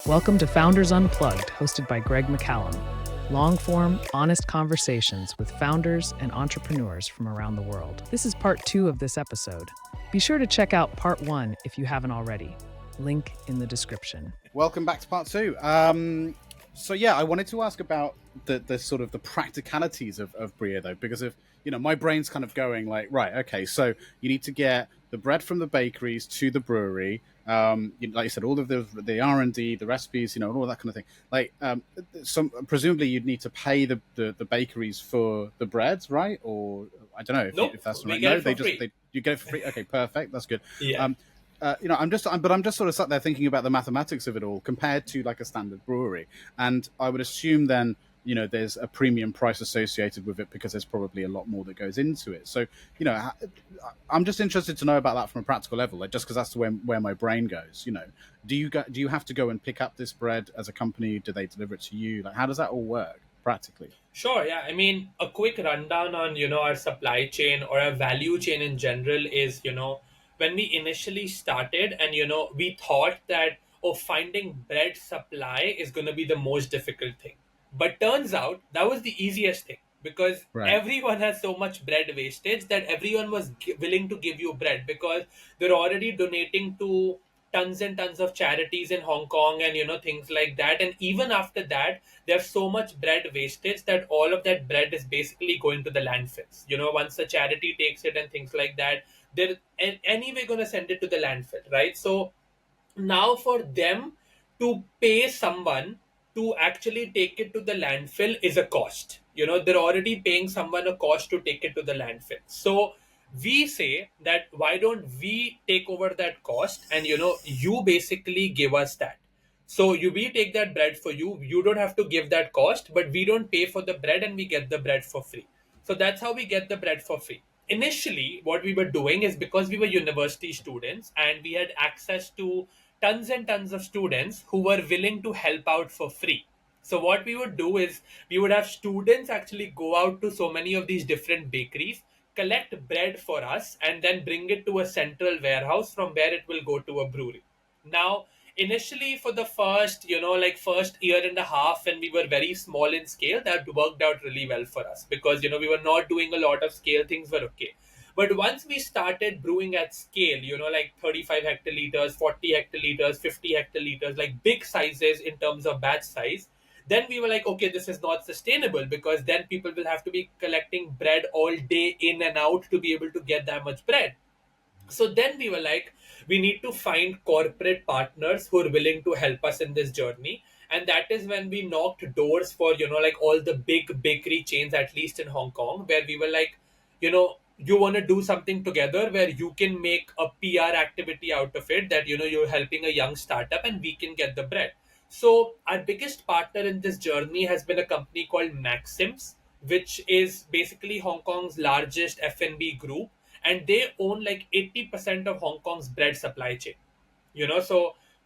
Welcome to Founders Unplugged, hosted by Greg McCallum. Long-form, honest conversations with founders and entrepreneurs from around the world. This is part 2 of this episode. Be sure to check out part 1 if you haven't already. Link in the description. Welcome back to part 2. I wanted to ask about the sort of the practicalities of Breer, though, because of my brain's kind of going like, right, okay, so you need to get the bread from the bakeries to the brewery. Like you said, all of the R&D, the recipes, and all that kind of thing. Like, presumably you'd need to pay the bakeries for the bread, right? Or I don't know if that's right. No, you get it for free. Okay, perfect. That's good. Yeah. I'm just sort of sat there thinking about the mathematics of it all compared to like a standard brewery, and I would assume then there's a premium price associated with it because there's probably a lot more that goes into it. So I'm just interested to know about that from a practical level, like, just because that's where my brain goes. Do you have to go and pick up this bread as a company? Do they deliver it to you? Like, how does that all work practically? Sure. Yeah. I mean, a quick rundown on, our supply chain or our value chain in general is, when we initially started and, we thought that, finding bread supply is going to be the most difficult thing. But turns out that was the easiest thing because Right. everyone has so much bread wastage that everyone was willing to give you bread because they're already donating to tons and tons of charities in Hong Kong and things like that. And even after that, there's so much bread wastage that all of that bread is basically going to the landfills. Once the charity takes it and things like that, they're anyway going to send it to the landfill, right? So now for them to pay someone to actually take it to the landfill is a cost. They're already paying someone a cost to take it to the landfill. So we say that why don't we take over that cost and you basically give us that. So we take that bread for you. You don't have to give that cost, but we don't pay for the bread and we get the bread for free. So that's how we get the bread for free. Initially, what we were doing is because we were university students and we had access to tons and tons of students who were willing to help out for free. So what we would do is we would have students actually go out to so many of these different bakeries, collect bread for us, and then bring it to a central warehouse from where it will go to a brewery. Now, initially for the first year and a half when we were very small in scale, that worked out really well for us because we were not doing a lot of scale, things were okay. But once we started brewing at scale, like 35 hectoliters, 40 hectoliters, 50 hectoliters, like big sizes in terms of batch size, then we were like, okay, this is not sustainable because then people will have to be collecting bread all day in and out to be able to get that much bread. So then we were like, we need to find corporate partners who are willing to help us in this journey. And that is when we knocked doors for, like all the big bakery chains, at least in Hong Kong, where we were like, you want to do something together where you can make a PR activity out of it, that, you're helping a young startup and we can get the bread. So our biggest partner in this journey has been a company called Maxims, which is basically Hong Kong's largest F&B group, and they own like 80% of Hong Kong's bread supply chain.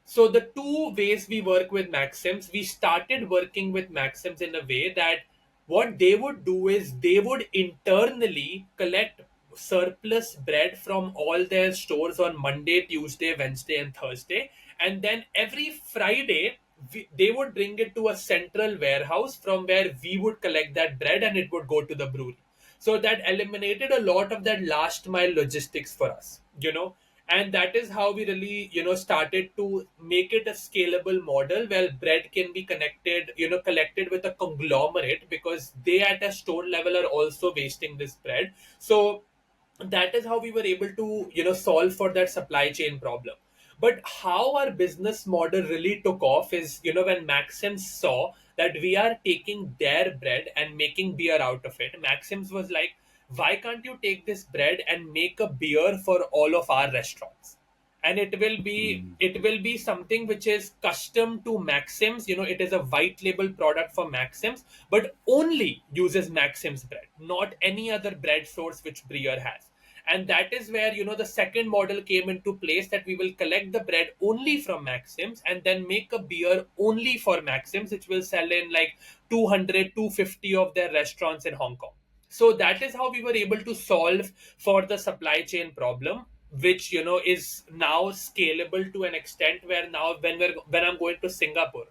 So the two ways we work with Maxims, we started working with Maxims in a way that what they would do is they would internally collect surplus bread from all their stores on Monday, Tuesday, Wednesday, and Thursday. And then every Friday, they would bring it to a central warehouse from where we would collect that bread and it would go to the brewery. So that eliminated a lot of that last mile logistics for us. And that is how we really, started to make it a scalable model where bread can be collected with a conglomerate because they at a store level are also wasting this bread. So that is how we were able to solve for that supply chain problem. But how our business model really took off is when Maxims saw that we are taking their bread and making beer out of it. Maxims was like, why can't you take this bread and make a beer for all of our restaurants? And it will be something which is custom to Maxims. It is a white label product for Maxims, but only uses Maxims bread, not any other bread source which Breer has. And that is where the second model came into place, that we will collect the bread only from Maxims and then make a beer only for Maxims, which will sell in like 200, 250 of their restaurants in Hong Kong. So that is how we were able to solve for the supply chain problem. which is now scalable to an extent where now when I'm going to Singapore,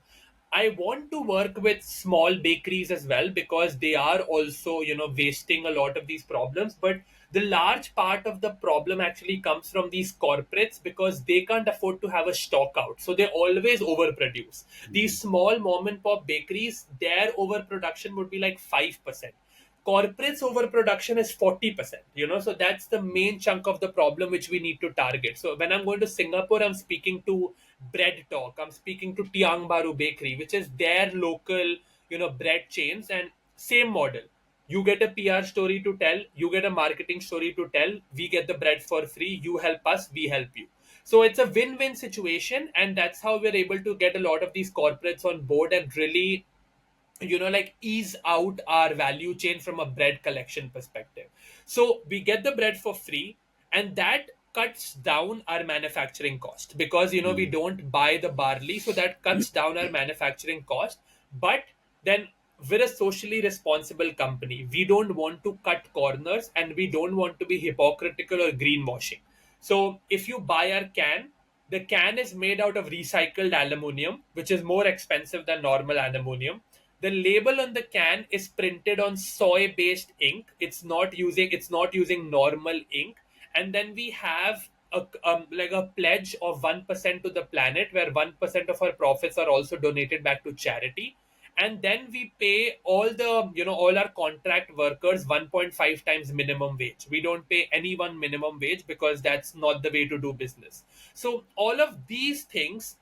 I want to work with small bakeries as well, because they are also wasting a lot of these problems. But the large part of the problem actually comes from these corporates, because they can't afford to have a stock out, so they always overproduce. These small mom and pop bakeries, their overproduction would be like 5%. Corporates overproduction is 40%, so that's the main chunk of the problem which we need to target. So when I'm going to Singapore, I'm speaking to Bread Talk, I'm speaking to Tiang Baru Bakery, which is their local bread chains. And same model, you get a PR story to tell, you get a marketing story to tell, we get the bread for free, you help us, we help you. So it's a win-win situation, and that's how we're able to get a lot of these corporates on board and really like ease out our value chain from a bread collection perspective. So we get the bread for free, and that cuts down our manufacturing cost, because we Mm. don't buy the barley, so that cuts down our manufacturing cost. But then we're a socially responsible company, we don't want to cut corners, and we don't want to be hypocritical or greenwashing. So if you buy our can, the can is made out of recycled aluminium, which is more expensive than normal aluminium. The label on the can is printed on soy based ink, it's not using normal ink. And then we have like a pledge of 1% to the planet, where 1% of our profits are also donated back to charity. And then we pay all our contract workers 1.5 times minimum wage. We don't pay anyone minimum wage, because that's not the way to do business. So all of these things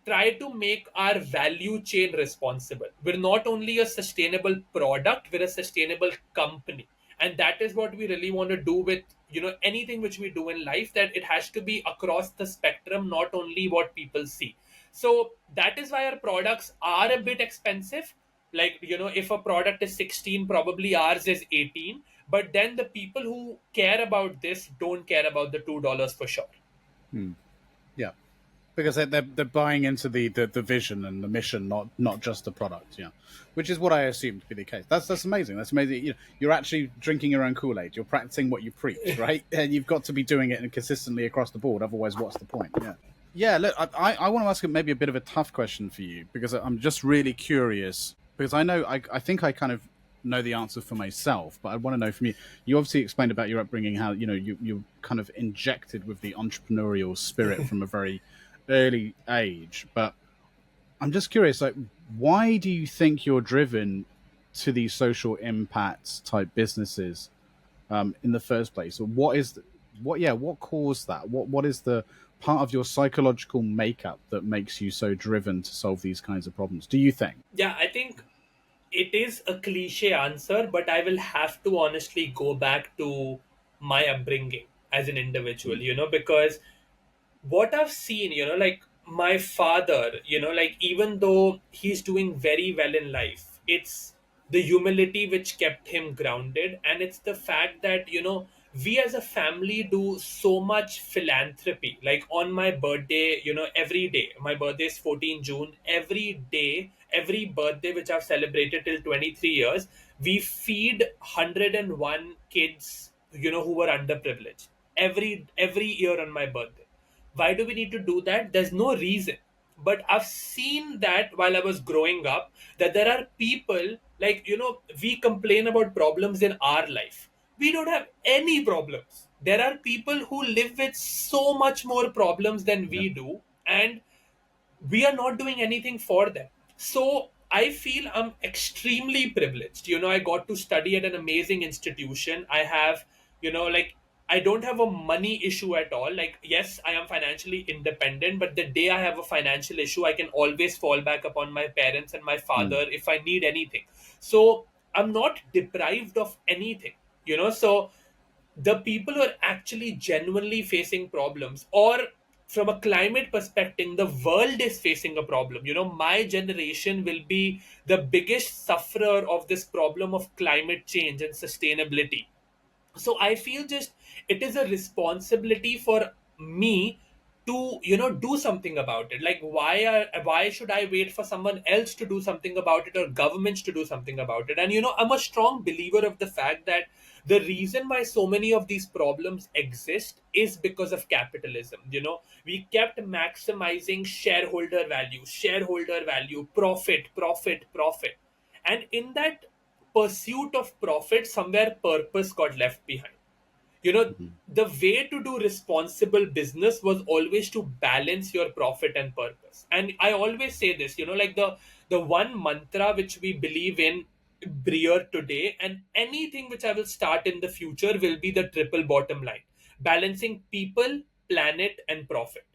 try to make our value chain responsible. We're not only a sustainable product, we're a sustainable company. And that is what we really want to do with anything which we do in life, that it has to be across the spectrum, not only what people see. So that is why our products are a bit expensive. Like if a product is 16, probably ours is 18. But then the people who care about this don't care about the $2 for sure. Yeah, because they're buying into the vision and the mission, not just the product. Yeah, which is what I assumed to be the case. That's amazing. That's amazing. You're actually drinking your own Kool-Aid. You're practicing what you preach, right? And you've got to be doing it consistently across the board. Otherwise, what's the point? Yeah. Yeah, look, I want to ask maybe a bit of a tough question for you, because I'm just really curious, because I know I think I kind of know the answer for myself, but I want to know from you. You obviously explained about your upbringing, how you kind of injected with the entrepreneurial spirit from a very early age. But I'm just curious, like, why do you think you're driven to these social impact type businesses in the first place? Or what caused that? What is the part of your psychological makeup that makes you so driven to solve these kinds of problems, do you think? Yeah, I think it is a cliche answer, but I will have to honestly go back to my upbringing as an individual, Mm, because what I've seen, like my father, like even though he's doing very well in life, it's the humility which kept him grounded. And it's the fact that, we as a family do so much philanthropy. Like on my birthday, every day, my birthday is 14 June, every day, every birthday which I've celebrated till 23 years, we feed 101 kids, who were underprivileged every year on my birthday. Why do we need to do that? There's no reason. But I've seen that while I was growing up, that there are people like, we complain about problems in our life. We don't have any problems. There are people who live with so much more problems than yeah. we do. And we are not doing anything for them. So I feel I'm extremely privileged. I got to study at an amazing institution. I have, like, I don't have a money issue at all. Like, yes, I am financially independent, but the day I have a financial issue, I can always fall back upon my parents and my Mm, father if I need anything. So I'm not deprived of anything, so the people who are actually genuinely facing problems, or from a climate perspective, the world is facing a problem. My generation will be the biggest sufferer of this problem of climate change and sustainability. So I feel just it is a responsibility for me to do something about it. Like, why should I wait for someone else to do something about it, or governments to do something about it? And I'm a strong believer of the fact that the reason why so many of these problems exist is because of capitalism. We kept maximizing shareholder value, profit, and in that pursuit of profit, somewhere purpose got left behind. you know Mhm. the way to do responsible business was always to balance your profit and purpose. And I always say this, like the one mantra which we believe in Breer today, and anything which I will start in the future, will be the triple bottom line: balancing people, planet, and profit.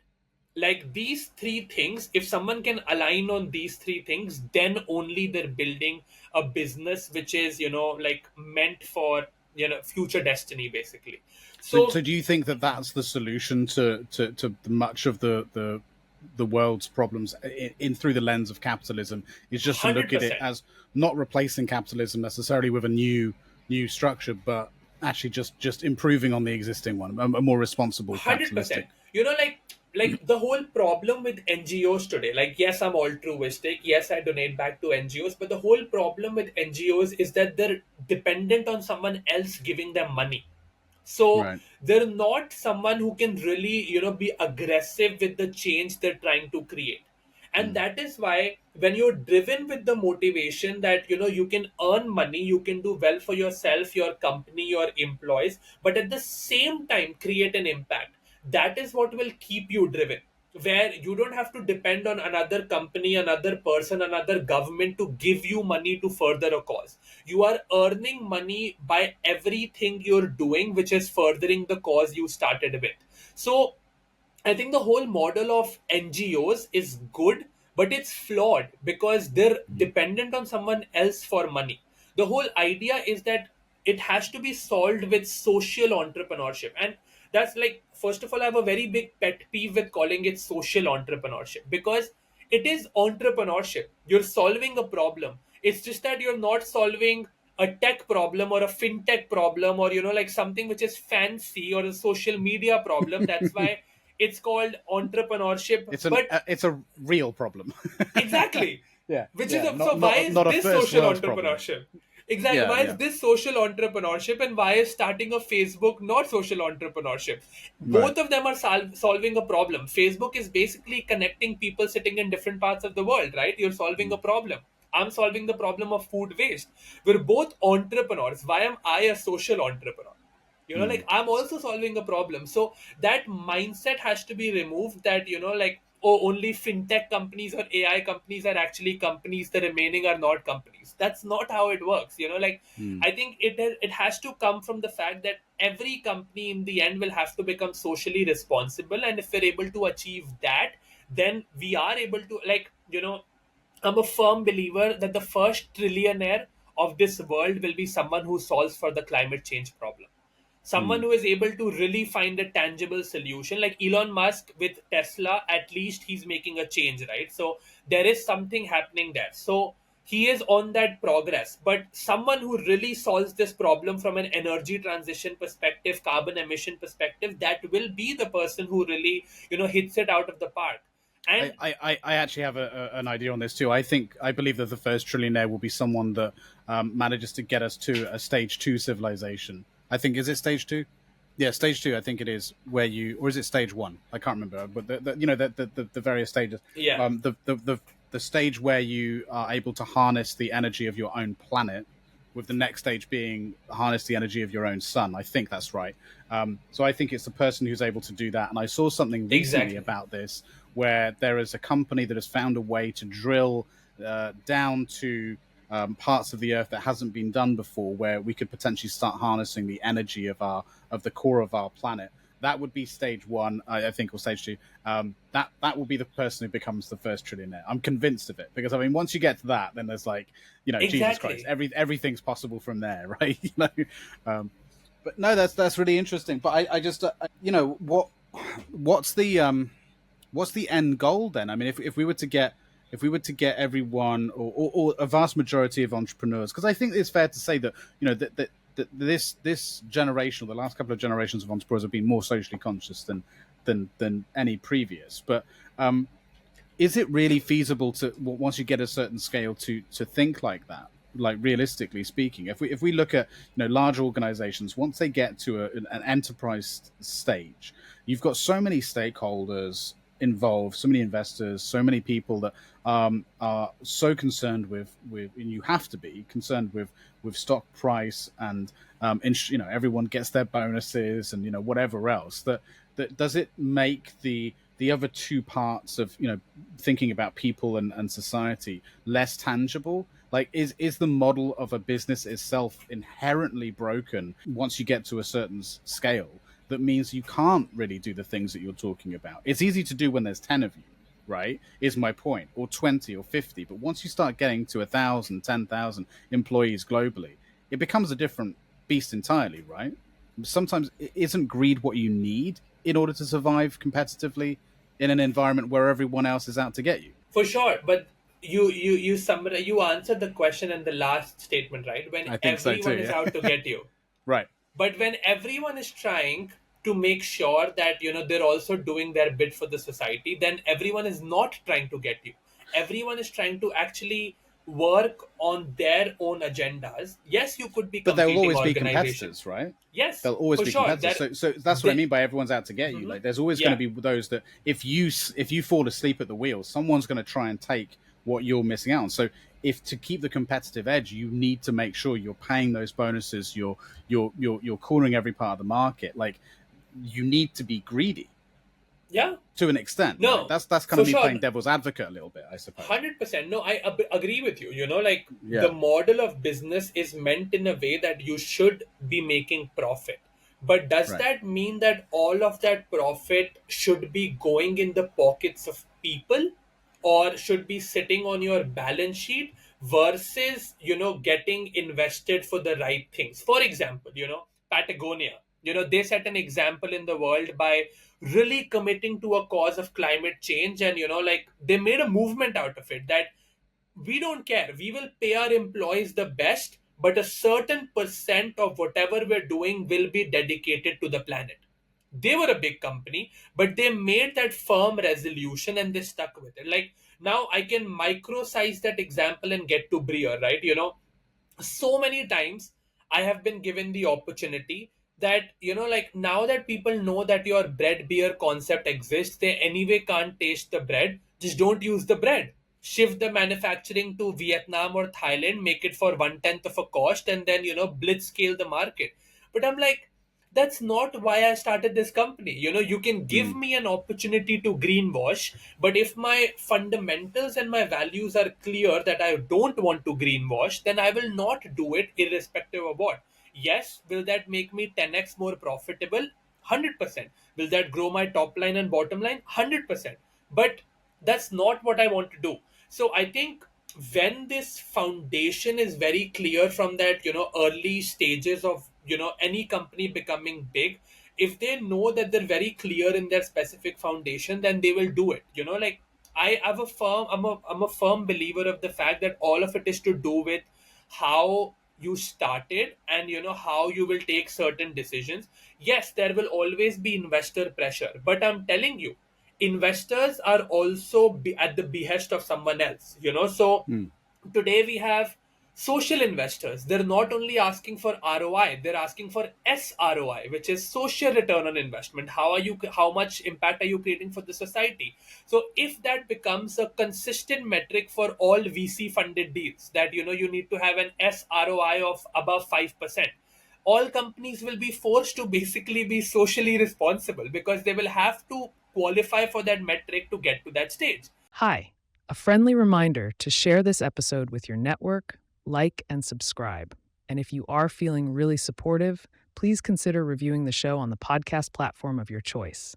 Like, these three things, if someone can align on these three things, then only they're building a business which is like meant for future destiny, basically. So So do you think that that's the solution to much of the world's problems in through the lens of capitalism? Is just to look at it 100%. as not replacing capitalism necessarily with a new structure, but actually just improving on the existing one, a more responsible 100%. capitalistic. Like the whole problem with NGOs today, like, yes, I'm altruistic, yes, I donate back to NGOs, but the whole problem with NGOs is that they're dependent on someone else giving them money. So Right. they're not someone who can really be aggressive with the change they're trying to create. And Mm. that is why, when you're driven with the motivation that you can earn money, you can do well for yourself, your company, your employees, but at the same time create an impact, that is what will keep you driven. Where you don't have to depend on another company, another person, another government to give you money to further a cause. You are earning money by everything you're doing which is furthering the cause you started with. So I think the whole model of NGOs is good, but it's flawed because they're Mm. dependent on someone else for money. The whole idea is that it has to be solved with social entrepreneurship. And that's, like, first of all, I have a very big pet peeve with calling it social entrepreneurship, because it is entrepreneurship. You're solving a problem. It's just that you're not solving a tech problem or a fintech problem, or like something which is fancy, or a social media problem. That's why it's called entrepreneurship. But It's a real problem. exactly, Yeah, which is yeah, so why is not a this first social world problem. entrepreneurship? Exactly, Yeah, why is yeah, this social entrepreneurship, and why is starting a Facebook not social entrepreneurship? right. Both of them are solving a problem. Facebook is basically connecting people sitting in different parts of the world, right? You're solving a Mm. problem. I'm solving the problem of food waste. We're both entrepreneurs. Why am I a social entrepreneur? Mm. Like, I'm also solving a problem. So that mindset has to be removed, that like, oh, only fintech companies or AI companies are actually companies, the remaining are not companies. That's not how it works. Like, Mm. I think it has to come from the fact that every company in the end will have to become socially responsible, and if we're able to achieve that, then we are able to, like, I'm a firm believer that the first trillionaire of this world will be someone who solves for the climate change problem. Someone Mm. who is able to really find a tangible solution. Like Elon Musk with Tesla, at least he's making a change, right? So there is something happening there. So he is on that progress. But someone who really solves this problem from an energy transition perspective, carbon emission perspective, that will be the person who really, hits it out of the park. And I actually have an idea on this too. I believe that the first trillionaire will be someone that manages to get us to a stage two civilization. I think, is it stage two? Yeah, stage two. I think it is, where you, or is it stage one? I can't remember. But the various stages. yeah, The stage where you are able to harness the energy of your own planet, with the next stage being harness the energy of your own sun. I think that's right. So I think it's the person who's able to do that. And I saw something recently exactly. about this, where there is a company that has found a way to drill down to parts of the earth that hasn't been done before, where we could potentially start harnessing the energy of the core of our planet. That would be stage one, I think, or stage two. That will be the person who becomes the first trillionaire. I'm convinced of it, because I mean, once you get to that, then there's, like, Jesus Christ, Exactly. Everything's possible from there, right? But no, that's really interesting. But I just what's the end goal then? I mean, if we were to get everyone, or a vast majority of entrepreneurs, because I think it's fair to say that that this generation, or the last couple of generations of entrepreneurs, have been more socially conscious than than any previous. But is it really feasible to, once you get a certain scale, to think like that? Like, realistically speaking, if we look at, large organizations, once they get to an enterprise stage, you've got so many stakeholders involved, so many investors, so many people that are so concerned and you have to be concerned with stock price, and everyone gets their bonuses and whatever else. That does it make the other two parts of thinking about people and society less tangible? Like, is the model of a business itself inherently broken once you get to a certain scale, that means you can't really do the things that you're talking about? It's easy to do when there's 10 of you, right, is my point, or 20 or 50, but once you start getting to 1,000, 10,000 employees globally, it becomes a different beast entirely, right? Sometimes isn't greed what you need in order to survive competitively in an environment where everyone else is out to get you? For sure, but you answered the question in the last statement, right? When I think so too, everyone is out to yeah. get you. Right. But when everyone is trying to make sure that they're also doing their bit for the society, then everyone is not trying to get you. Everyone is trying to actually work on their own agendas. Yes, you could be But there will competing always be organization. competitors, right? Yes, There'll always for be sure. competitors. So that's what I mean by everyone's out to get you. Like, there's always going Yeah. to be those that if you fall asleep at the wheel, someone's going to try and take what you're missing out on. So if to keep the competitive edge, you need to make sure you're paying those bonuses, you're cornering every part of the market. Like, you need to be greedy Yeah. to an extent, right? No, That's kind for of me sure. playing devil's advocate a little bit, I suppose. 100%. No, I agree with you. Like, the Yeah. model of business is meant in a way that you should be making profit. But does Right. that mean that all of that profit should be going in the pockets of people, or should be sitting on your balance sheet versus, getting invested for the right things? For example, Patagonia, they set an example in the world by really committing to a cause of climate change, and like, they made a movement out of it that we don't care, we will pay our employees the best, but a certain percent of whatever we're doing will be dedicated to the planet. They were a big company, but they made that firm resolution and they stuck with it. Like, now I can micro size that example and get to Breer, right? So many times I have been given the opportunity that, like, now that people know that your bread beer concept exists, they anyway can't taste the bread, just don't use the bread. Shift the manufacturing to Vietnam or Thailand, make it for 1/10 of a cost, and then, blitz scale the market. But I'm like, that's not why I started this company. You can give Mm. me an opportunity to greenwash, but if my fundamentals and my values are clear that I don't want to greenwash, then I will not do it irrespective of what. Yes, will that make me 10x more profitable? 100%. Will that grow my top line and bottom line? 100%. But that's not what I want to do. So I think when this foundation is very clear from that, early stages of, any company becoming big, if they know that they're very clear in their specific foundation, then they will do it. Like, I'm a firm believer of the fact that all of it is to do with how you started and how you will take certain decisions. Yes, there will always be investor pressure, but I'm telling you, investors are also at the behest of someone else. So Mm. today we have social investors. They're not only asking for ROI, they're asking for SROI, which is social return on investment. How much impact are you creating for the society? So if that becomes a consistent metric for all VC funded deals, that you need to have an SROI of above 5%, all companies will be forced to basically be socially responsible, because they will have to qualify for that metric to get to that stage. Hi, a friendly reminder to share this episode with your network, like, and subscribe. And if you are feeling really supportive, please consider reviewing the show on the podcast platform of your choice.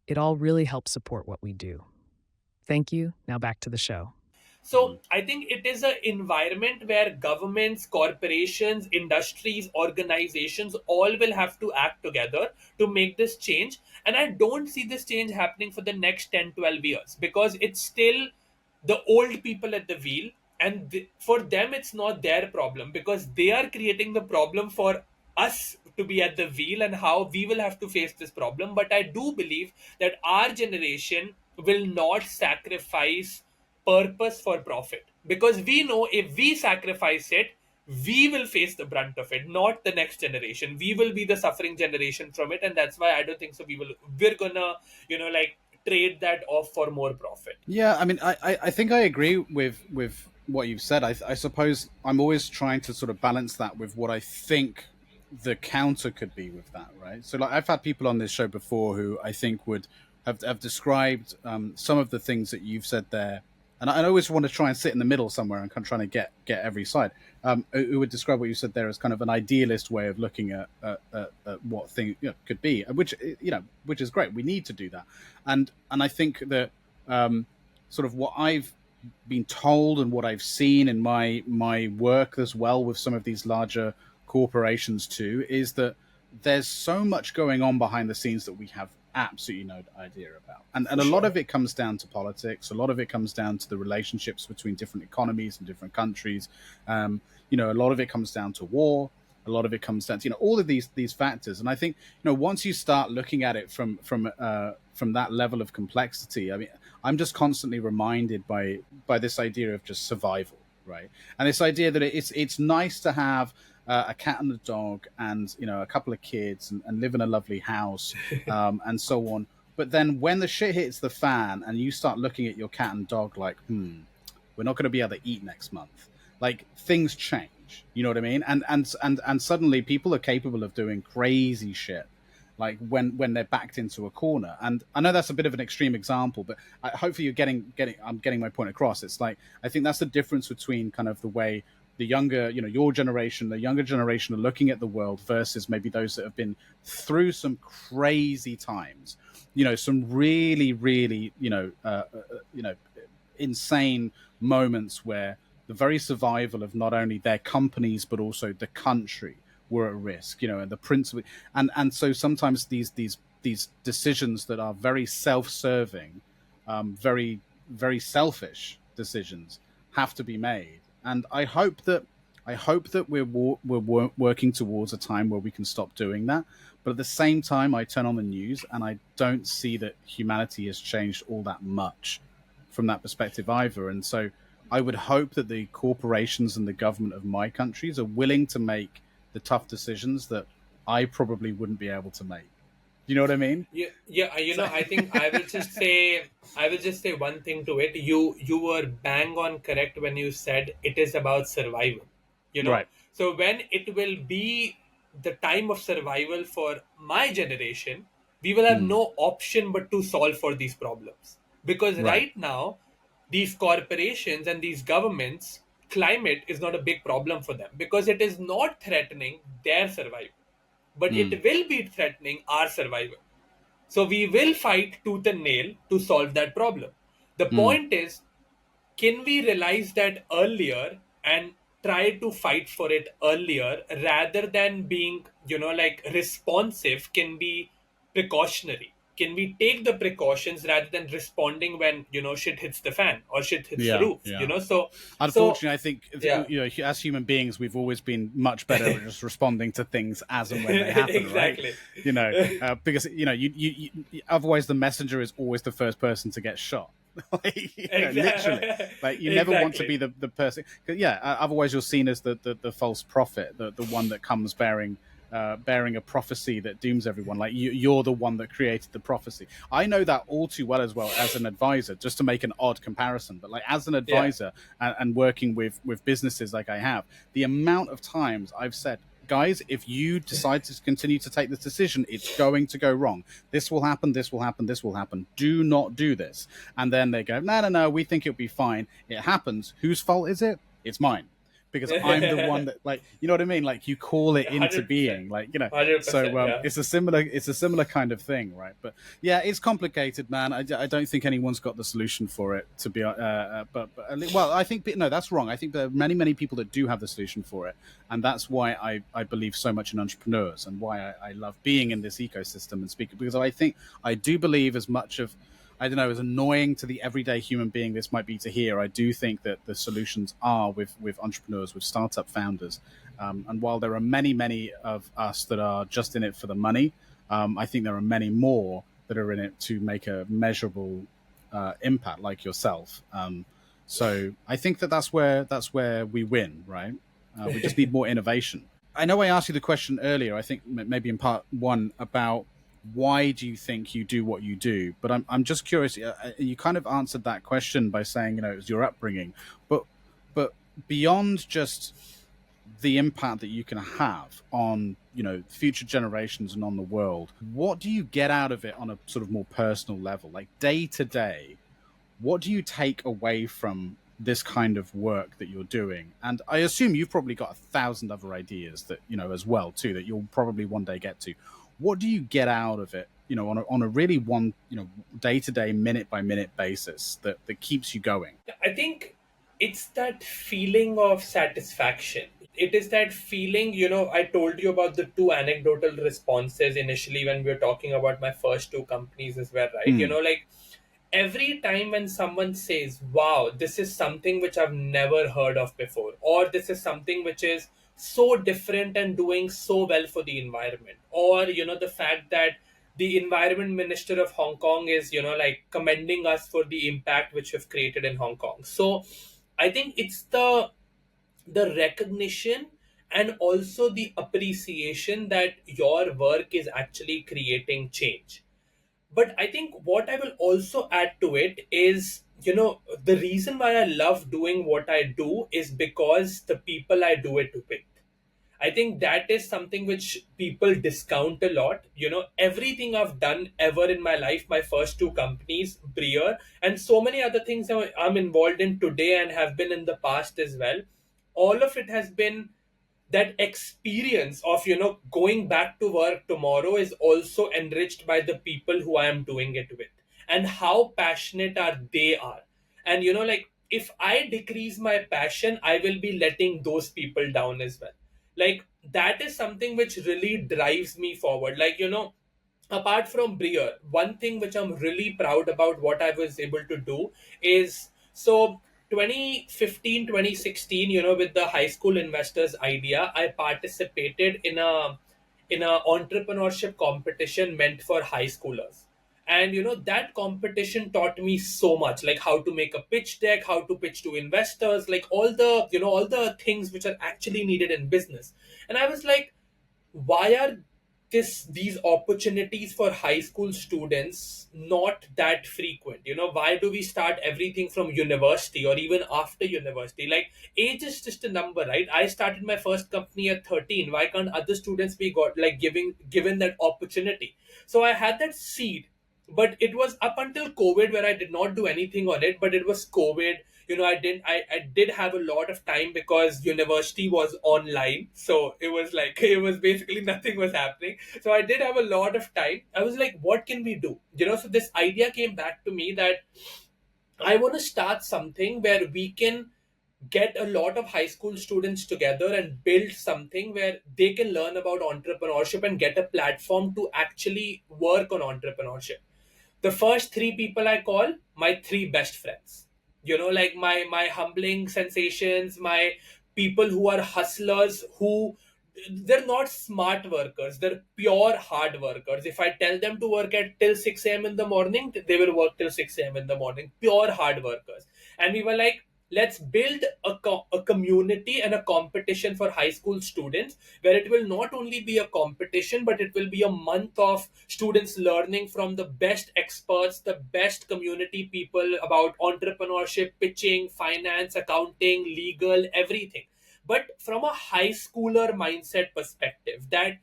It all really helps support what we do. Thank you. Now back to the show. So I think it is an environment where governments, corporations, industries, organizations all will have to act together to make this change. And I don't see this change happening for the next 10, 12 years, because it's still the old people at the wheel. And for them, it's not their problem, because they are creating the problem for us to be at the wheel and how we will have to face this problem. But I do believe that our generation will not sacrifice purpose for profit, because we know if we sacrifice it, we will face the brunt of it, not the next generation. We will be the suffering generation from it, and that's why I don't think so we're gonna, like, trade that off for more profit. Yeah, I mean, I think I agree with what you've said. I suppose I'm always trying to sort of balance that with what I think the counter could be with that, right? So, like, I've had people on this show before who I think would have described some of the things that you've said there, and I always want to try and sit in the middle somewhere and kind of trying to get every side. Who would describe what you said there as kind of an idealist way of looking at what thing could be, which is great. We need to do that, and I think that sort of what I've been told and what I've seen in my work as well with some of these larger corporations too is that there's so much going on behind the scenes that we have absolutely no idea about, and a lot of it comes down to politics. A lot of it comes down to the relationships between different economies and different countries. A lot of it comes down to war. A lot of it comes down to all of these factors. And I think once you start looking at it from that level of complexity, I mean, I'm just constantly reminded by this idea of just survival, right? And this idea that it's nice to have a cat and a dog and a couple of kids and live in a lovely house and so on. But then when the shit hits the fan and you start looking at your cat and dog like, we're not going to be able to eat next month, like, things change. You know what I mean? And suddenly people are capable of doing crazy shit, like when they're backed into a corner. And I know that's a bit of an extreme example, but hopefully you're I'm getting my point across. It's like, I think that's the difference between kind of the way the younger, your generation, the younger generation are looking at the world versus maybe those that have been through some crazy times, some really, really, insane moments where the very survival of not only their companies but also the country were at risk, and the principle. And so sometimes these decisions that are very self-serving, very, very selfish decisions have to be made. And I hope that we're working towards a time where we can stop doing that. But at the same time, I turn on the news and I don't see that humanity has changed all that much from that perspective either. And so I would hope that the corporations and the government of my countries are willing to make the tough decisions that I probably wouldn't be able to make. You know what I mean? Yeah. I think I will just say one thing to it. You were bang on correct when you said it is about survival. Right. So when it will be the time of survival for my generation, we will have no option but to solve for these problems. Because right now, these corporations and these governments, climate is not a big problem for them because it is not threatening their survival, but it will be threatening our survival. So we will fight tooth and nail to solve that problem. The point is, can we realize that earlier and try to fight for it earlier rather than being, responsive? Can be precautionary. Can we take the precautions rather than responding when, shit hits the fan or shit hits the roof, So unfortunately, I think, as human beings, we've always been much better at just responding to things as and when they happen, exactly. Right? Because, you otherwise the messenger is always the first person to get shot. Literally, like, you never want to be the person. Otherwise you're seen as the false prophet, the one that comes bearing a prophecy that dooms everyone. Like, you're the one that created the prophecy. I know that all too well as well as an advisor, just to make an odd comparison. But like, as an advisor and working with businesses like I have, the amount of times I've said, guys, if you decide to continue to take this decision, it's going to go wrong. This will happen, this will happen, this will happen. Do not do this. And then they go, no, we think it'll be fine. It happens. Whose fault is it? It's mine. Because I'm the one that, like, you know what I mean? Like, you call it into being, like, 100%, so it's a similar kind of thing, right? But yeah, it's complicated, man. I don't think anyone's got the solution for it, to be, well, I think, no, that's wrong. I think there are many people that do have the solution for it. And that's why I believe so much in entrepreneurs and why I love being in this ecosystem and speaking, because I do believe as much of I don't know, as annoying to the everyday human being this might be to hear, I do think that the solutions are with entrepreneurs, with startup founders. And while there are many, many of us that are just in it for the money, I think there are many more that are in it to make a measurable impact, like yourself. So I think that that's where we win, right? We just need more innovation. I know I asked you the question earlier, I think maybe in part one, about why do you think you do what you do? But I'm just curious. You kind of answered that question by saying, it was your upbringing, but but beyond just the impact that you can have on future generations and on the world, what do you get out of it on a sort of more personal level, like day to day? What do you take away from this kind of work that you're doing? And I assume you've probably got 1,000 other ideas that, as well, too, that you'll probably one day get to. What do you get out of it, on a really one, day to day, minute by minute basis that keeps you going? I think it's that feeling of satisfaction. It is that feeling, I told you about the two anecdotal responses initially when we were talking about my first two companies as well, right? Mm. Like every time when someone says, wow, this is something which I've never heard of before, or this is something which is so different and doing so well for the environment, or, the fact that the environment minister of Hong Kong is, like commending us for the impact which we've created in Hong Kong. So I think it's the recognition and also the appreciation that your work is actually creating change. But I think what I will also add to it is, the reason why I love doing what I do is because the people I do it with. I think that is something which people discount a lot. Everything I've done ever in my life, my first two companies, Breer, and so many other things I'm involved in today and have been in the past as well. All of it has been that experience of, going back to work tomorrow is also enriched by the people who I am doing it with and how passionate they are. And, like if I decrease my passion, I will be letting those people down as well. Like that is something which really drives me forward. Like, apart from Breer, one thing which I'm really proud about what I was able to do is, so 2015, 2016, with the high school investors idea, I participated in a entrepreneurship competition meant for high schoolers. And that competition taught me so much, like how to make a pitch deck, how to pitch to investors, like all the things which are actually needed in business. And I was like, why are these opportunities for high school students not that frequent? Why do we start everything from university or even after university? Like age is just a number, right? I started my first company at 13. Why can't other students be got like given that opportunity? So I had that seed, but it was up until COVID where I did not do anything on it. But it was COVID. I did have a lot of time because university was online. So it was like, it was basically nothing was happening. So I did have a lot of time. I was like, what can we do? So this idea came back to me that I want to start something where we can get a lot of high school students together and build something where they can learn about entrepreneurship and get a platform to actually work on entrepreneurship. The first three people I call my three best friends. Like my humbling sensations, my people who are hustlers, who they're not smart workers, they're pure hard workers. If I tell them to work at till 6 a.m. in the morning, they will work till 6 a.m. in the morning. Pure hard workers. And we were like, let's build a community and a competition for high school students where it will not only be a competition, but it will be a month of students learning from the best experts, the best community people about entrepreneurship, pitching, finance, accounting, legal, everything. But from a high schooler mindset perspective, that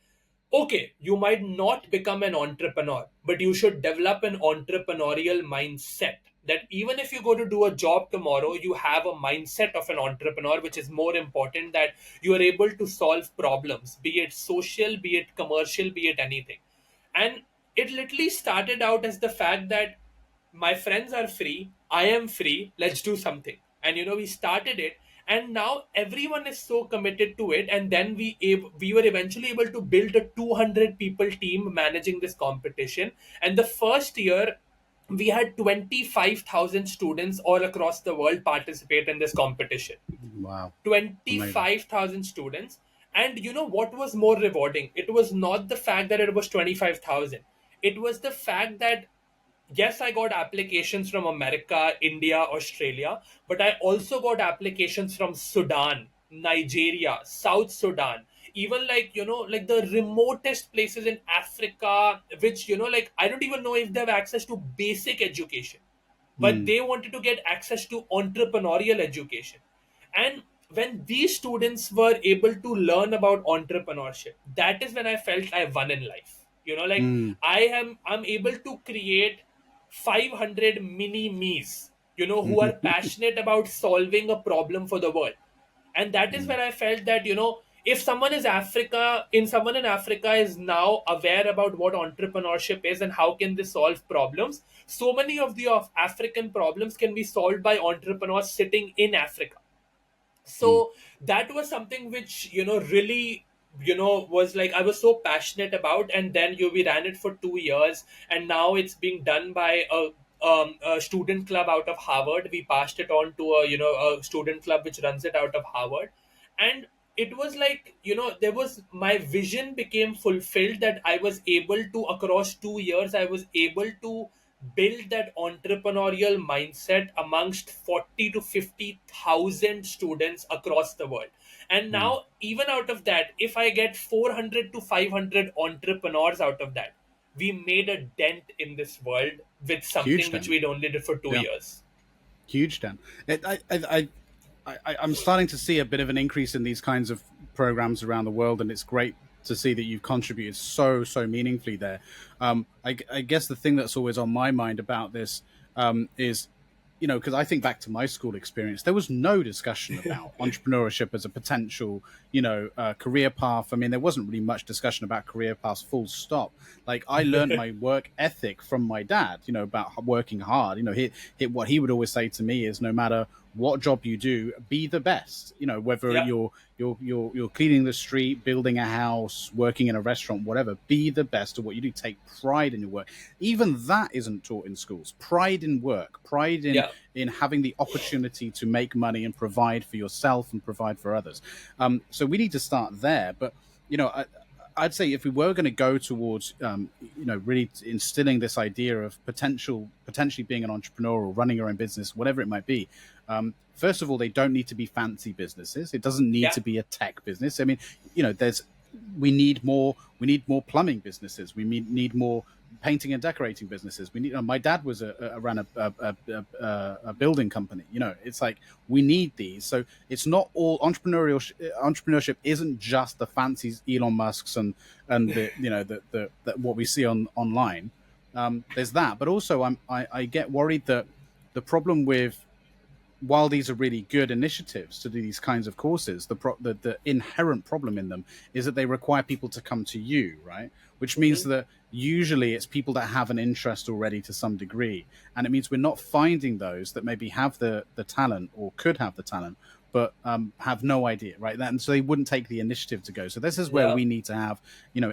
okay, you might not become an entrepreneur, but you should develop an entrepreneurial mindset. That even if you go to do a job tomorrow, you have a mindset of an entrepreneur, which is more important, that you are able to solve problems, be it social, be it commercial, be it anything. And it literally started out as the fact that my friends are free, I am free, let's do something. And we started it, and now everyone is so committed to it. And then we were eventually able to build a 200 people team managing this competition. And the first year, we had 25,000 students all across the world participate in this competition. Wow. Amazing. 25,000 students. And you know what was more rewarding? It was not the fact that it was 25,000. It was the fact that, yes, I got applications from America, India, Australia, but I also got applications from Sudan, Nigeria, South Sudan, even like, like the remotest places in Africa, which, like I don't even know if they have access to basic education, but Mm, they wanted to get access to entrepreneurial education. And when these students were able to learn about entrepreneurship, that is when I felt I won in life. Like mm, I'm able to create 500 mini me's, who are passionate about solving a problem for the world. And that is mm, where I felt that, if someone in Africa is now aware about what entrepreneurship is and how can they solve problems, so many of the of African problems can be solved by entrepreneurs sitting in Africa. mm. So that was something which, really, was like I was so passionate about. And then we ran it for 2 years, and now it's being done by a student club out of Harvard. We passed it on to a student club which runs it out of Harvard. And it was like, there was, my vision became fulfilled, that I was able to, across 2 years, I was able to build that entrepreneurial mindset amongst 40 to 50,000 students across the world. And Mm. now, even out of that, if I get 400 to 500 entrepreneurs out of that, we made a dent in this world with Huge something which then. we'd only did for two Yeah. years. Huge then. I'm starting to see a bit of an increase in these kinds of programs around the world, and it's great to see that you've contributed so meaningfully there. I guess the thing that's always on my mind about this is, because I think back to my school experience, there was no discussion about entrepreneurship as a potential, career path. I mean, there wasn't really much discussion about career paths, full stop. Like, I learned my work ethic from my dad, about working hard. What he would always say to me is, no matter what job you do, be the best. Whether Yeah, you're cleaning the street, building a house, working in a restaurant, whatever, be the best at what you do. Take pride in your work. Even that isn't taught in schools. Pride in work, pride yeah, in having the opportunity to make money and provide for yourself and provide for others. So we need to start there. But I'd say if we were going to go towards, really instilling this idea of potentially being an entrepreneur or running your own business, whatever it might be. First of all, they don't need to be fancy businesses. It doesn't need yeah. to be a tech business. I mean, there's we need more plumbing businesses. We need more painting and decorating businesses. We need. My dad ran a building company. It's like we need these. So it's not all entrepreneurship isn't just the fancy Elon Musk's and the what we see online. There's that, but also I get worried that the problem with, while these are really good initiatives to do these kinds of courses, the inherent problem in them is that they require people to come to you, right? Which means Hmm. that usually it's people that have an interest already to some degree, and it means we're not finding those that maybe have the talent or could have the talent, but have no idea, right? And so they wouldn't take the initiative to go. So this is where Yeah. we need to have,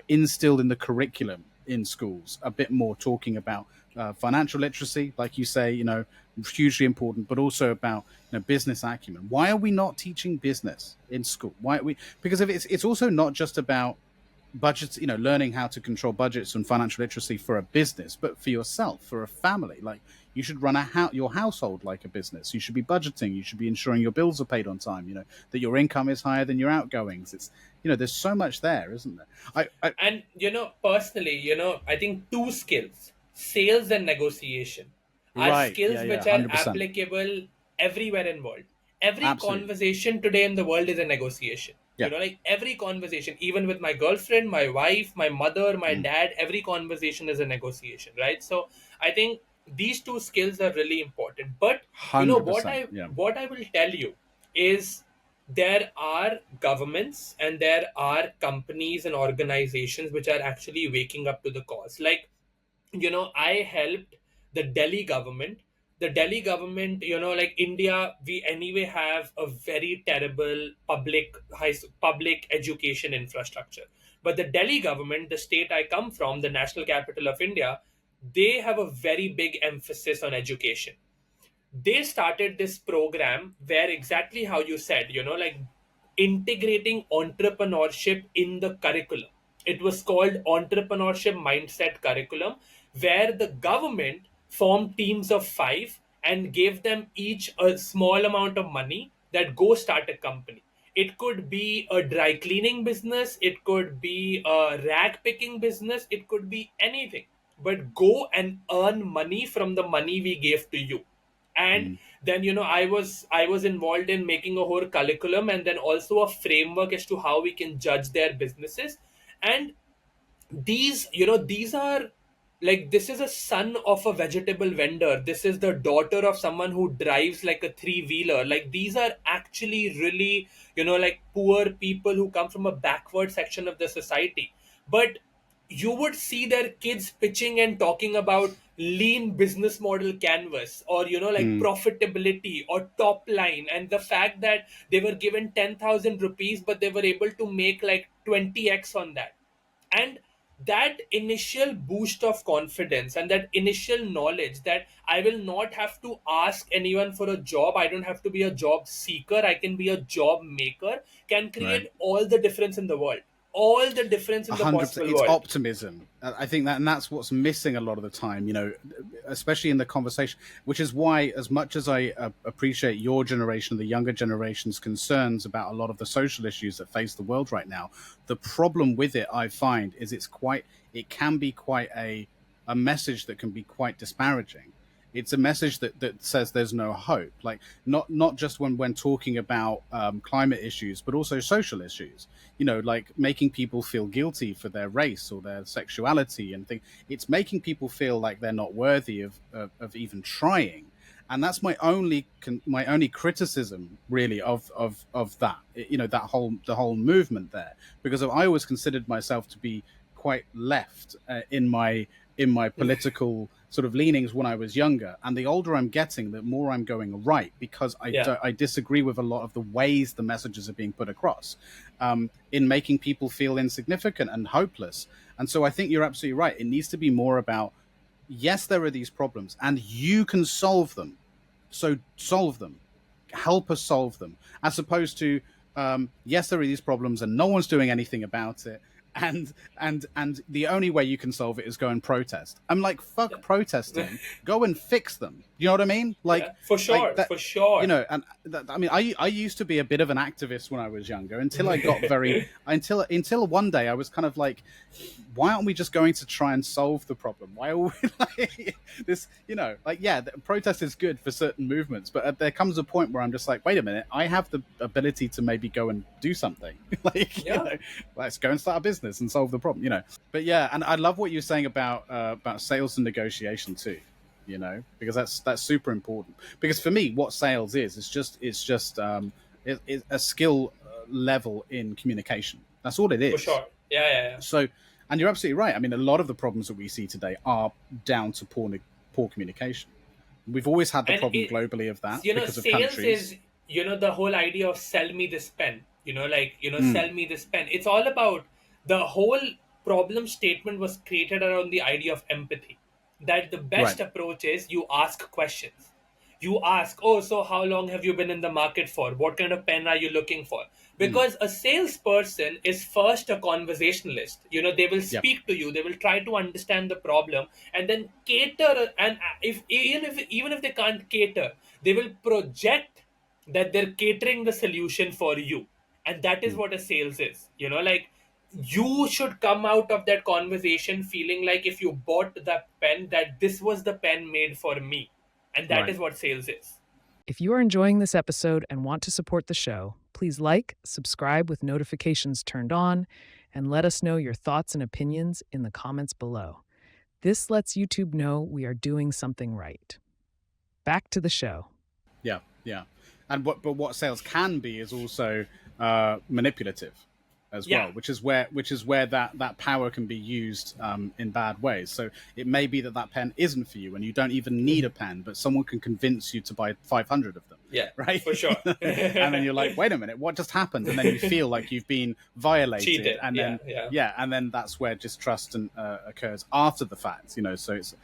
instilled in the curriculum in schools a bit more talking about financial literacy, like you say, hugely important, but also about business acumen. Why are we not teaching business in school? Why are we? Because if it's also not just about budgets, learning how to control budgets and financial literacy for a business, but for yourself, for a family. Like, you should run your household like a business. You should be budgeting. You should be ensuring your bills are paid on time. That your income is higher than your outgoings. It's there's so much there, isn't there? And personally, I think two skills, sales and negotiation, are Right. Yeah. skills Yeah. which are 100%. applicable everywhere in world. Every Absolutely. conversation today in the world is a negotiation. Yeah. Like every conversation, even with my girlfriend, my wife, my mother, my Mm. dad, every conversation is a negotiation, right? So I think these two skills are really important. But what 100%. I Yeah. what I will tell you is, there are governments and there are companies and organizations which are actually waking up to the cause. Like, I helped the Delhi government. The Delhi government, like India, we anyway have a very terrible public education infrastructure. But the Delhi government, the state I come from, the national capital of India, they have a very big emphasis on education. They started this program where, exactly how you said, like integrating entrepreneurship in the curriculum. It was called Entrepreneurship Mindset Curriculum, where the government formed teams of five and gave them each a small amount of money that go start a company. It could be a dry cleaning business, it could be a rag picking business, it could be anything. But go and earn money from the money we gave to you. And Mm. then I was involved in making a whole curriculum and then also a framework as to how we can judge their businesses. And these are like, this is a son of a vegetable vendor, this is the daughter of someone who drives like a three wheeler. Like, these are actually really, like poor people who come from a backward section of the society. But you would see their kids pitching and talking about lean business model canvas, or like Mm. profitability or top line, and the fact that they were given 10,000 rupees but they were able to make like 20x on that. And that initial boost of confidence and that initial knowledge that I will not have to ask anyone for a job, I don't have to be a job seeker, I can be a job maker, can Right. create all the difference in the world, all the difference in the 100%. possible It's world. optimism. I think that, and that's what's missing a lot of the time, especially in the conversation, which is why, as much as I appreciate your generation, the younger generation's concerns about a lot of the social issues that face the world right now, the problem with it, I find, is it can be quite a message that can be quite disparaging. It's a message that says there's no hope, like not just when talking about climate issues, but also social issues, like making people feel guilty for their race or their sexuality and things. It's making people feel like they're not worthy of even trying. And that's my only criticism really of that, that the whole movement there, because I always considered myself to be quite left in my political sort of leanings when I was younger. And the older I'm getting, the more I'm going right, because Yeah, I disagree with a lot of the ways the messages are being put across, in making people feel insignificant and hopeless. And so I think you're absolutely right. It needs to be more about, yes, there are these problems and you can solve them. So solve them, help us solve them, as opposed to, yes, there are these problems and no one's doing anything about it, and the only way you can solve it is go and protest. I'm like, yeah, fuck protesting, go and fix them. You know what I mean? yeah, for Like sure, that. for sure. And I mean, I used to be a bit of an activist when I was younger, until I got very until one day I was kind of like, why aren't we just going to try and solve the problem? Why are we like this? Like, yeah, the protest is good for certain movements, but there comes a point where I'm just like, wait a minute, I have the ability to maybe go and do something. like, Yeah, let's go and start a business and solve the problem. But yeah, and I love what you're saying about sales and negotiation too. Because that's super important. Because for me, what sales is, it's a skill level in communication. That's all it for is. sure. Yeah, yeah, yeah. So, and you're absolutely right. I mean, a lot of the problems that we see today are down to poor communication. We've always had the And problem globally of that because of sales countries. is, the whole idea of sell me this pen, like, Mm, sell me this pen. It's all about, the whole problem statement was created around the idea of empathy, that the right. best approach is you ask questions. You ask, oh, so how long have you been in the market for? What kind of pen are you looking for? Mm, Because a salesperson is first a conversationalist. They will yep. speak to you, they will try to understand the problem and then cater. And if even if they can't cater, they will project that they're catering the solution for you. And that is Mm, what a sales is. Like, you should come out of that conversation feeling like, if you bought that pen, that this was the pen made for me. And that right. is what sales is. If you are enjoying this episode and want to support the show, please like, subscribe with notifications turned on, and let us know your thoughts and opinions in the comments below. This lets YouTube know we are doing something right. Back to the show. Yeah, yeah. But what sales can be is also manipulative. as Yeah. well, which is where that power can be used in bad ways. So it may be that pen isn't for you, and you don't even need a pen, but someone can convince you to buy 500 of them, Yeah, right? for sure. And then you're like, wait a minute, what just happened? And then you feel like you've been violated, Cheated. and Yeah, then yeah. and then that's where distrust occurs after the fact. So it's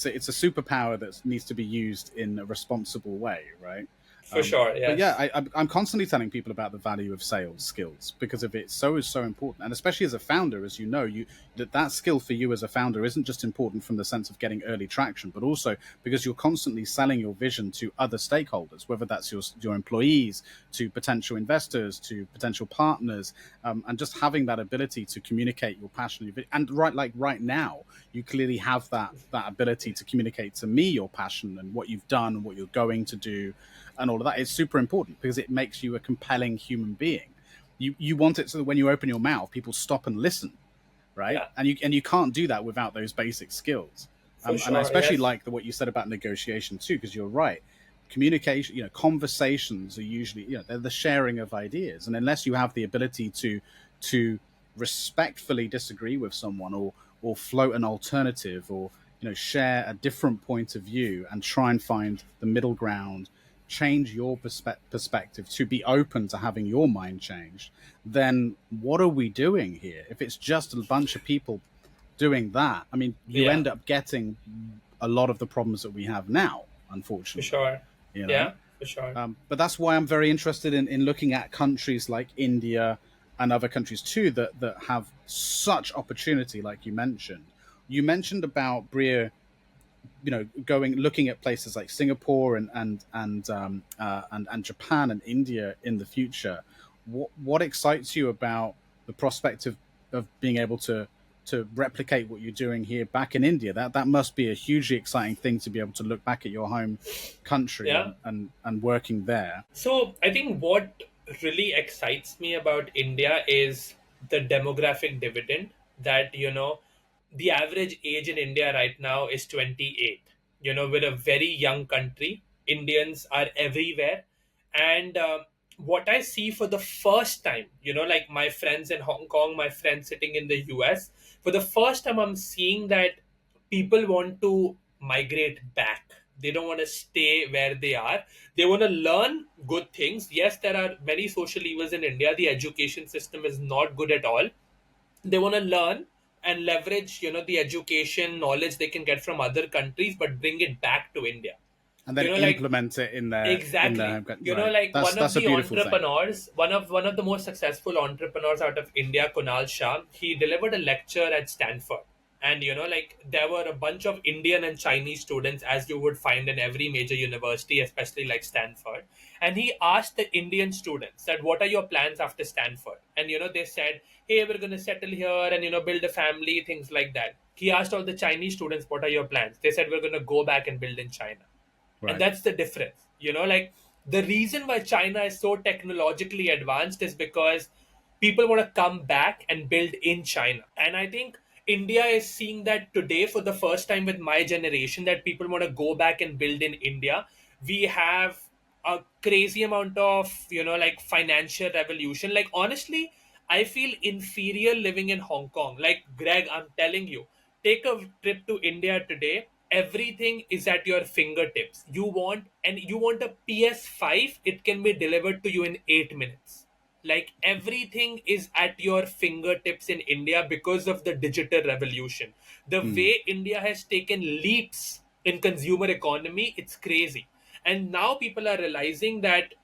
it's a superpower that needs to be used in a responsible way, right? For sure, But yeah, yes. I'm constantly telling people about the value of sales skills because of it. So is so important, and especially as a founder, as you know, that skill for you as a founder isn't just important from the sense of getting early traction, but also because you're constantly selling your vision to other stakeholders, whether that's your employees, to potential investors, to potential partners, and just having that ability to communicate your passion. And right now, you clearly have that ability to communicate to me your passion and what you've done and what you're going to do and all of that. It's super important because it makes you a compelling human being. You want it so that when you open your mouth, people stop and listen, right? Yeah, And you can't do that without those basic skills. for And I sure, especially yes. like what you said about negotiation too, because you're right. Communication, conversations are usually, they're the sharing of ideas, and unless you have the ability to respectfully disagree with someone, or float an alternative, or share a different point of view and try and find the middle ground, change your perspective to be open to having your mind changed, then what are we doing here? If it's just a bunch of people doing that, I mean, you Yeah, end up getting a lot of the problems that we have now, for unfortunately. sure. You know, Yeah, for sure. but that's why I'm very interested in looking at countries like India and other countries too that have such opportunity, like you mentioned. You mentioned about Breer, looking at places like Singapore and Japan and India in the future. What excites you about the prospect of being able to replicate what you're doing here back in India? That must be a hugely exciting thing to be able to look back at your home country Yeah. and working there. So I think what really excites me about India is the demographic dividend that, the average age in India right now is 28. We're a very young country. Indians are everywhere. And what I see for the first time, like my friends in Hong Kong, my friends sitting in the US, for the first time, I'm seeing that people want to migrate back. They don't want to stay where they are. They want to learn good things. Yes, there are many social evils in India. The education system is not good at all. They want to learn and leverage, the education knowledge they can get from other countries, but bring it back to India. And then Like, implement it in their exactly. home country. Right. Like That's one of that's a the beautiful thing. entrepreneurs, one of the most successful entrepreneurs out of India, Kunal Shah, he delivered a lecture at Stanford. And like there were a bunch of Indian and Chinese students, as you would find in every major university, especially like Stanford. And he asked the Indian students that, what are your plans after Stanford? And they said, hey, we're going to settle here and build a family, things like that. He asked all the Chinese students, what are your plans? They said, we're going to go back and build in China. And Right. that's the difference. Like the reason why China is so technologically advanced is because people want to come back and build in China. And I think India is seeing that today for the first time with my generation, that people want to go back and build in India. We have a crazy amount of, like financial revolution. Like honestly, I feel inferior living in Hong Kong. Like Greg, I'm telling you, take a trip to India today. Everything is at your fingertips. You want a PS5, it can be delivered to you in 8 minutes. Like everything is at your fingertips in India because of the digital revolution. The Mm. way India has taken leaps in consumer economy, it's crazy. And now people are realizing that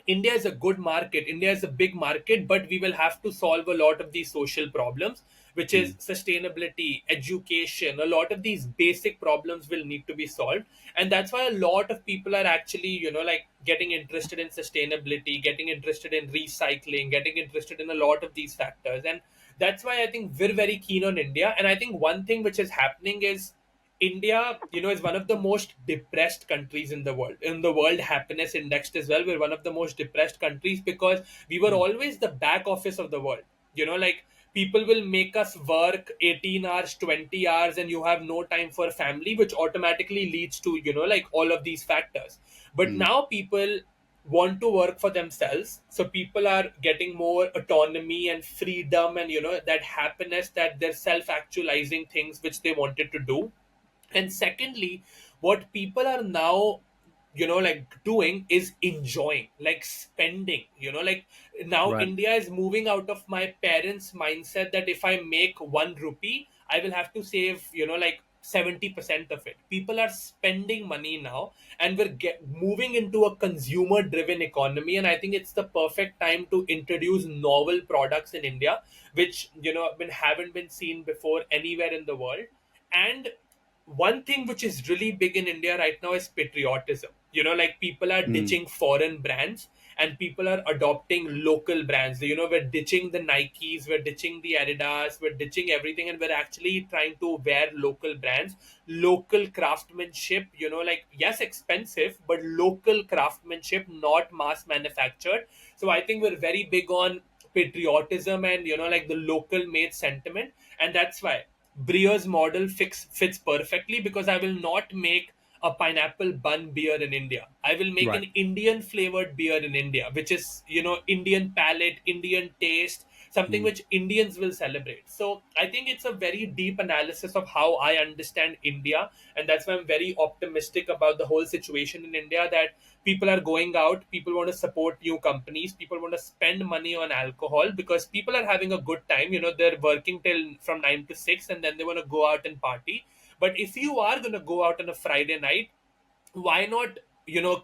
India is a good market. India is a big market, but we will have to solve a lot of these social problems, which is Mm. sustainability, education. A lot of these basic problems will need to be solved. And that's why a lot of people are actually, like getting interested in sustainability, getting interested in recycling, getting interested in a lot of these factors. And that's why I think we're very keen on India. And I think one thing which is happening is India, is one of the most depressed countries in the world. In the World Happiness Index as well, we're one of the most depressed countries because we were Mm. always the back office of the world. Like people will make us work 18 hours, 20 hours, and you have no time for family, which automatically leads to, like all of these factors. But Mm. now people want to work for themselves. So people are getting more autonomy and freedom, and that happiness, that they're self-actualizing things which they wanted to do. And secondly, what people are now like doing is enjoying, like spending, like now Right. India is moving out of my parents mindset that if I make 1 rupee, I will have to save like 70% of it. People are spending money now, and moving into a consumer driven economy. And I think it's the perfect time to introduce novel products in India, which haven't been seen before anywhere in the world. And one thing which is really big in India right now is patriotism. Like people are Mm. ditching foreign brands and people are adopting local brands. We're ditching the Nikes, we're ditching the Adidas, we're ditching everything, and we're actually trying to wear local brands, local craftsmanship, like yes, expensive, but local craftsmanship, not mass manufactured. So I think we're very big on patriotism and like the local made sentiment. And that's why Breer's model fits perfectly, because I will not make a pineapple bun beer in India. I will make Right. an Indian flavored beer in India, which is, Indian palate, Indian taste, something Mm. which Indians will celebrate. So I think it's a very deep analysis of how I understand India. And that's why I'm very optimistic about the whole situation in India, that people are going out, people want to support new companies, people want to spend money on alcohol because people are having a good time. They're working till from 9 to 6, and then they want to go out and party. But if you are going to go out on a Friday night, why not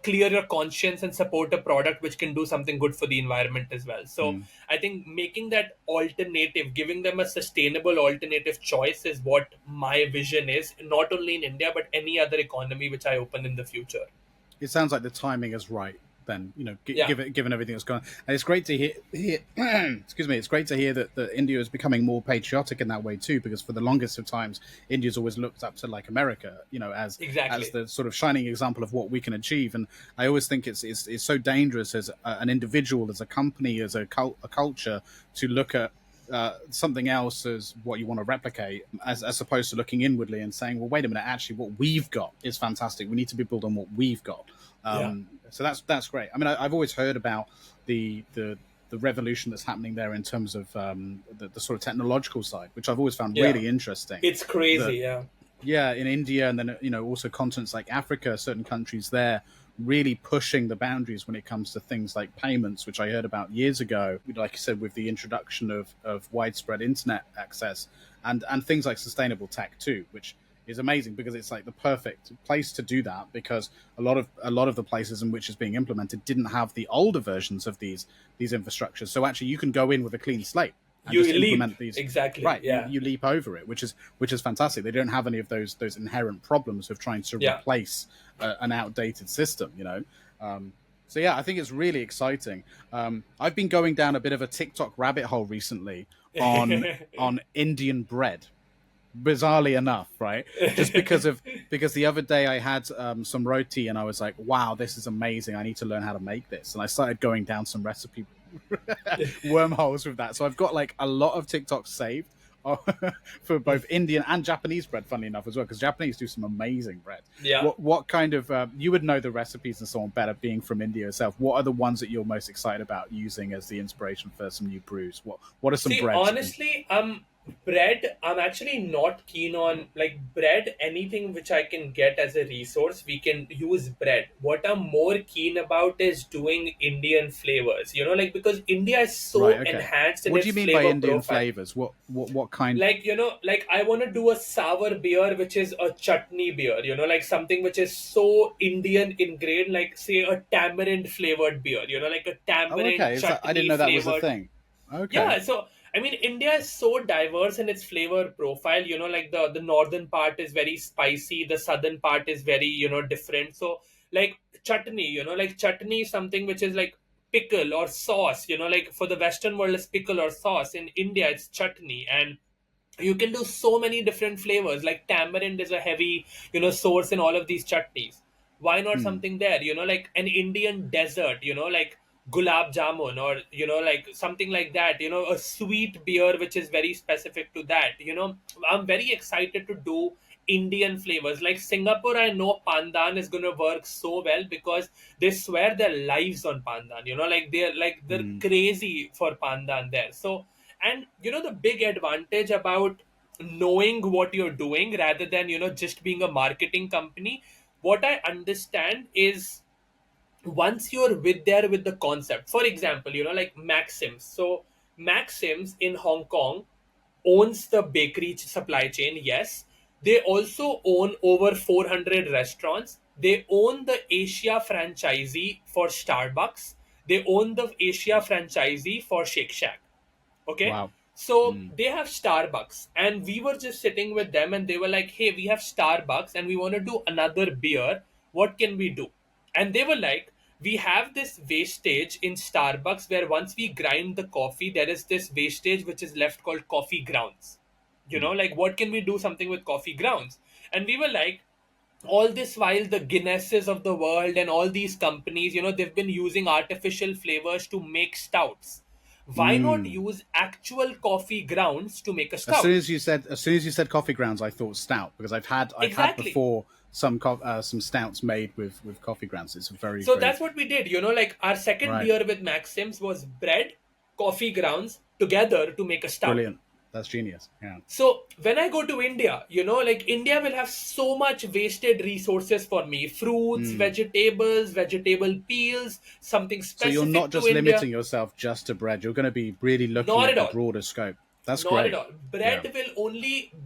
clear your conscience and support a product which can do something good for the environment as well? So Mm. I think making that alternative, giving them a sustainable alternative choice, is what my vision is, not only in India but any other economy which I open in the future. It sounds like the timing is right. Then Yeah, given everything that's going on, and it's great to hear excuse me, it's great to hear that India is becoming more patriotic in that way too. Because for the longest of times, India's always looked up to like America, as exactly. the sort of shining example of what we can achieve. And I always think it's so dangerous as an individual, as a company, as a culture, to look at something else as what you want to replicate, as opposed to looking inwardly and saying, well, wait a minute, actually, what we've got is fantastic. We need to be built on what we've got. Yeah. So that's great. I mean, I've always heard about the revolution that's happening there in terms of the sort of technological side, which I've always found Yeah. really interesting. It's That crazy. Yeah. yeah, in India, and then also continents like Africa, certain countries there really pushing the boundaries when it comes to things like payments, which I heard about years ago. Like you said, with the introduction of widespread internet access and things like sustainable tech too, which is amazing because it's like the perfect place to do that, because a lot of the places in which it's being implemented didn't have the older versions of these infrastructures. So actually, you can go in with a clean slate and You just leap. implement these. Exactly. Right, you, Yeah. you leap over it, which is fantastic. They don't have any of those inherent problems of trying to Yeah. replace an outdated system. So yeah, I think it's really exciting. I've been going down a bit of a TikTok rabbit hole recently on Indian bread, bizarrely enough, right? Just because the other day I had some roti and I was like, wow, this is amazing. I need to learn how to make this, and I started going down some recipe wormholes with that. So I've got like a lot of TikToks saved for both Indian and Japanese bread, funnily enough, as well, because Japanese do some amazing bread. Yeah. What kind of you would know the recipes and so on better, being from India yourself? What are the ones that you're most excited about using as the inspiration for some new brews? What are some See, breads? honestly, bread, I'm actually not keen on, like, bread, anything which I can get as a resource, we can use bread. What I'm more keen about is doing Indian flavors, like, because India is so Right. Okay. enhanced in What do you its mean by flavor Indian profile. flavors? What kind? Like, like I want to do a sour beer which is a chutney beer, like something which is so Indian ingrained, like say a tamarind flavored beer, like a Oh, tamarind okay. I didn't chutney know that was a flavored. thing. Okay. Yeah, so I mean, India is so diverse in its flavor profile. Like the northern part is very spicy, the southern part is very different. So like chutney, like chutney is something which is like pickle or sauce. Like for the Western world, it's pickle or sauce. In India, it's chutney, and you can do so many different flavors. Like tamarind is a heavy source in all of these chutneys. Why not Hmm. something there, like an Indian dessert, like gulab jamun, or like something like that, a sweet beer which is very specific to that. I'm very excited to do Indian flavors. Like Singapore, I know pandan is gonna work so well because they swear their lives on pandan. They're Mm. crazy for pandan there. So, and the big advantage about knowing what you're doing rather than just being a marketing company, what I understand is once you're with there with the concept, for example, like Maxims. So Maxims in Hong Kong owns the bakery supply chain, yes. They also own over 400 restaurants. They own the Asia franchisee for Starbucks. They own the Asia franchisee for Shake Shack. Okay. Wow. So Mm. they have Starbucks, and we were just sitting with them, and they were like, "Hey, we have Starbucks, and we want to do another beer. What can we do?" And they were like, "We have this wastage in Starbucks where once we grind the coffee, there is this wastage which is left called coffee grounds. Mm. Like, what can we do something with coffee grounds?" And we were like, all this while the Guinnesses of the world and all these companies, they've been using artificial flavors to make stouts. Why not Mm. use actual coffee grounds to make a As soon stout? as you said coffee grounds, I thought stout because I've had Exactly. before some stouts made with coffee grounds. It's very, So very that's what we did. Like our second right. beer with Maxims was bread, coffee grounds together to make a stout. Brilliant. That's genius. Yeah. So when I go to India, like India will have so much wasted resources for me: fruits, Mm. vegetables, vegetable peels, something So you're not specific to just India. limiting yourself just to bread. You're going to be really looking Not at at the all. broader scope. That's Not at great. all. Yeah.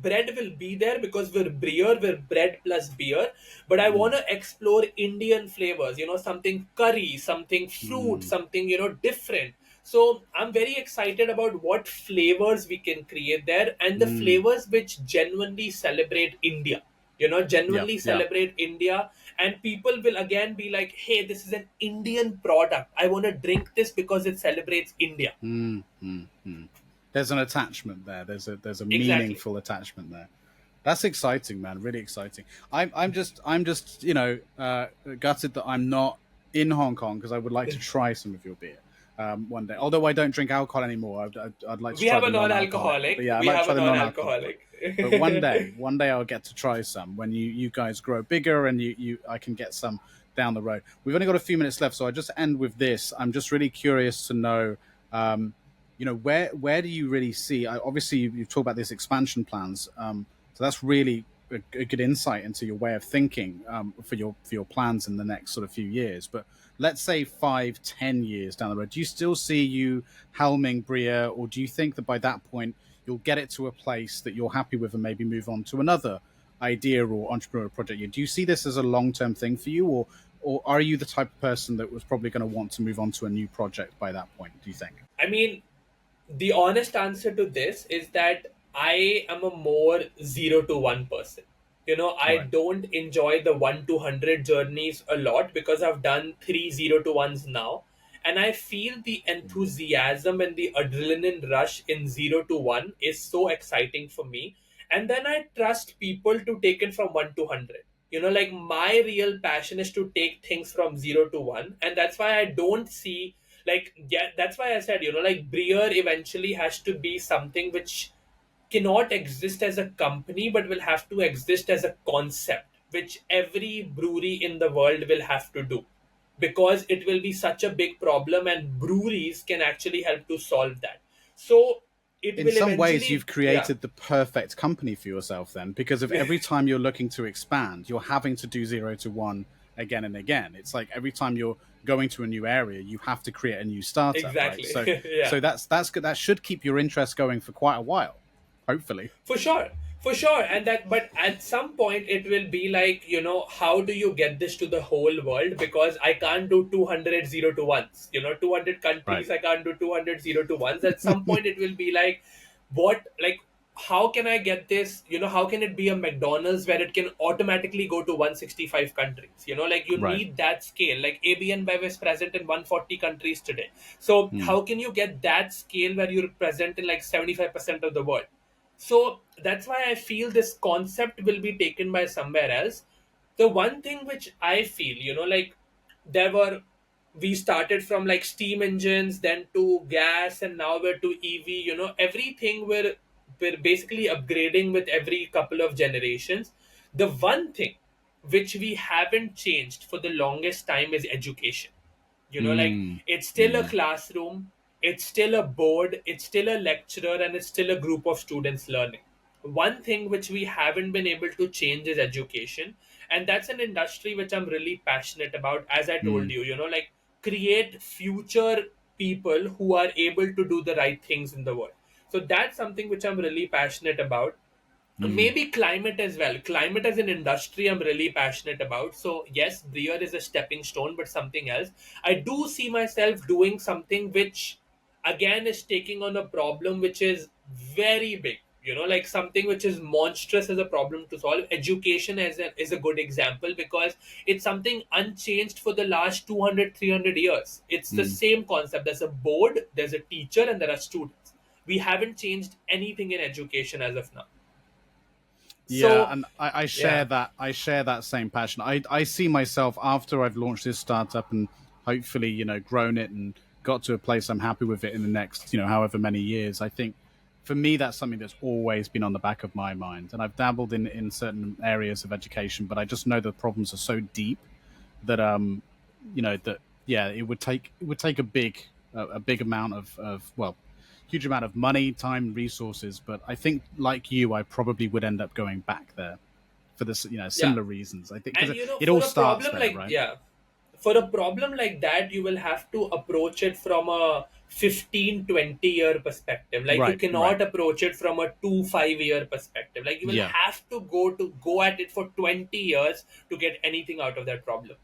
Bread will be there because we're Breer, we're bread plus beer. But I want Mm. to explore Indian flavors, something curry, something fruit, Mm. something, different. So I'm very excited about what flavors we can create there and the Mm. flavors which genuinely celebrate India. Yeah. Genuinely Yeah. celebrate India, and people will again be like, hey, this is an Indian product. I want to drink this because it celebrates India. Mm. Mm. Mm. There's an attachment there. There's a Exactly. meaningful attachment there. That's exciting, man. Really exciting. I'm just gutted that I'm not in Hong Kong because I would like to try some of your beer one day. Although I don't drink alcohol anymore, I'd like to We try have the a non-alcoholic. But non-alcoholic. yeah, I'd We like to have try a the non-alcoholic one. non-alcoholic. But one day I'll get to try some when you guys grow bigger and you I can get some down the road. We've only got a few minutes left, so I just end with this. I'm just really curious to know. Where do you really see? Obviously, you talk about these expansion plans, so that's really a good insight into your way of thinking for your plans in the next sort of few years. But let's say 5, 10 years down the road, do you still see you helming Breer, or do you think that by that point you'll get it to a place that you're happy with and maybe move on to another idea or entrepreneurial project? Do you see this as a long-term thing for you, or are you the type of person that was probably going to want to move on to a new project by that point, do you think? I mean, the honest answer to this is that I am a more 0 to 1 person. I Right. don't enjoy the 1 to 100 journeys a lot because I've done 3 0 to 1s now. And I feel the enthusiasm and the adrenaline rush in 0 to 1 is so exciting for me. And then I trust people to take it from 1 to 100. Like my real passion is to take things from 0 to 1. And that's why I don't see, like, yeah, that's why I said, like Breer eventually has to be something which cannot exist as a company but will have to exist as a concept which every brewery in the world will have to do, because it will be such a big problem and breweries can actually help to solve that. So it In will some ways, eventually, you've yeah. created the perfect company for yourself then, because of every time you're looking to expand, you're having to do 0 to 1 again and again. It's like every time you're going to a new area, you have to create a new startup, right? Exactly. So, Yeah. so that's good. That should keep your interest going for quite a while, hopefully. For sure, and that, but at some point it will be like, how do you get this to the whole world? Because I can't do 200 0 to 1s, 200 Right. countries, I can't do 200 0 to 1s. At some point it will be like, what, like, how can I get this, how can it be a McDonald's where it can automatically go to 165 countries? Like, you Right. need that scale. Like AB InBev is present in 140 countries today. So Hmm. how can you get that scale where you're present in like 75% of the world? So that's why I feel this concept will be taken by somewhere else. The one thing which I feel, like, there were, we started from like steam engines, then to gas, and now we're to EV. Everything we're basically upgrading with every couple of generations. The one thing which we haven't changed for the longest time is education. Like, Mm, it's still a mm, classroom, it's still a board, it's still a lecturer, and it's still a group of students learning. One thing which we haven't been able to change is education, and that's an industry which I'm really passionate about. As I told mm, you, like, create future people who are able to do the right things in the world. So that's something which I'm really passionate about. mm. Maybe climate as well. Climate as an industry I'm really passionate about. So yes, Breer is a stepping stone, but something else, I do see myself doing something which again is taking on a problem which is very big, like something which is monstrous as a problem to solve. Education is a good example, because it's something unchanged for the last 200, 300 years. It's the Mm. same concept. There's a board, there's a teacher, and there are students. We haven't changed anything in education as of now. Yeah, So, and I share yeah, that. I share that same passion. I see myself after I've launched this startup and hopefully grown it and got to a place I'm happy with it in the next however many years. I think for me that's something that's always been on the back of my mind. And I've dabbled in certain areas of education, but I just know the problems are so deep that that yeah, it would take a big amount of well, huge amount of money, time, resources. But I think, like you, I probably would end up going back there for this, yeah. similar reasons. I think because And it for all a starts problem there, like, right? yeah, for a problem like that, you will have to approach it from a 15, 20 year perspective. Like, you Right, right. cannot approach it from a 2, 5 year perspective. Like, you will Yeah. have to go at it for 20 years to get anything out of that problem.